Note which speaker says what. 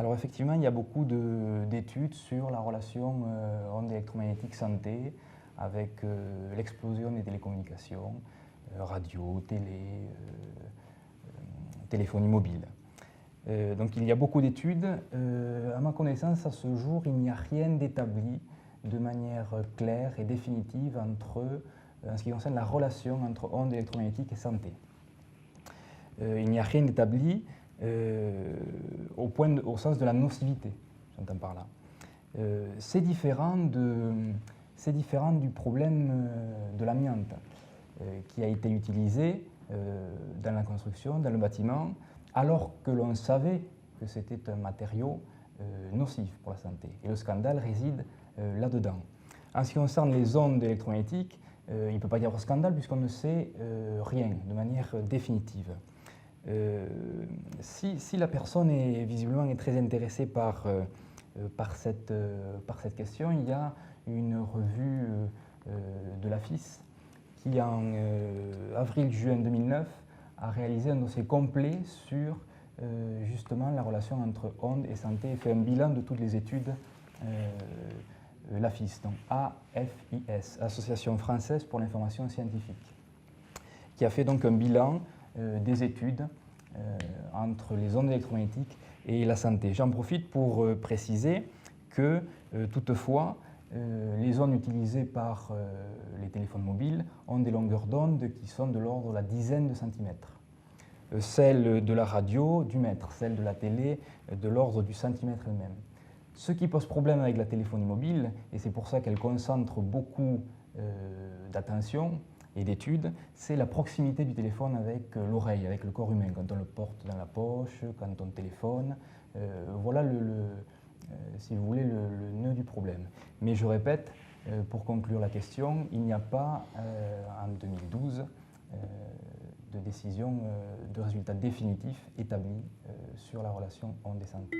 Speaker 1: Alors effectivement, il y a beaucoup d'études sur la relation ondes électromagnétiques santé avec l'explosion des télécommunications, radio, téléphonie mobile. Donc il y a beaucoup d'études. À ma connaissance, à ce jour, il n'y a rien d'établi de manière claire et définitive en ce qui concerne la relation entre ondes électromagnétiques et santé. Il n'y a rien d'établi au sens de la nocivité, j'entends par là. C'est différent du problème de l'amiante qui a été utilisé dans la construction, dans le bâtiment, alors que l'on savait que c'était un matériau nocif pour la santé. Et le scandale réside là-dedans. En ce qui concerne les ondes électromagnétiques, il ne peut pas y avoir scandale puisqu'on ne sait rien de manière définitive. Si la personne est visiblement très intéressée par cette question, il y a une revue de l'AFIS qui, en avril-juin 2009, a réalisé un dossier complet sur justement la relation entre ondes et santé et fait un bilan de toutes les études l'AFIS, donc AFIS, Association française pour l'information scientifique, qui a fait donc un bilan des études entre les ondes électromagnétiques et la santé. J'en profite pour préciser que toutefois, les ondes utilisées par les téléphones mobiles ont des longueurs d'onde qui sont de l'ordre de la dizaine de centimètres. Celles de la radio, du mètre, celles de la télé, de l'ordre du centimètre elle-même. Ce qui pose problème avec la téléphonie mobile, et c'est pour ça qu'elle concentre beaucoup d'attention et d'études, c'est la proximité du téléphone avec l'oreille, avec le corps humain, quand on le porte dans la poche, quand on téléphone. Voilà, si vous voulez, le nœud du problème. Mais je répète, pour conclure la question, il n'y a pas, en 2012, de décision, de résultat définitif établi sur la relation ondes et santé.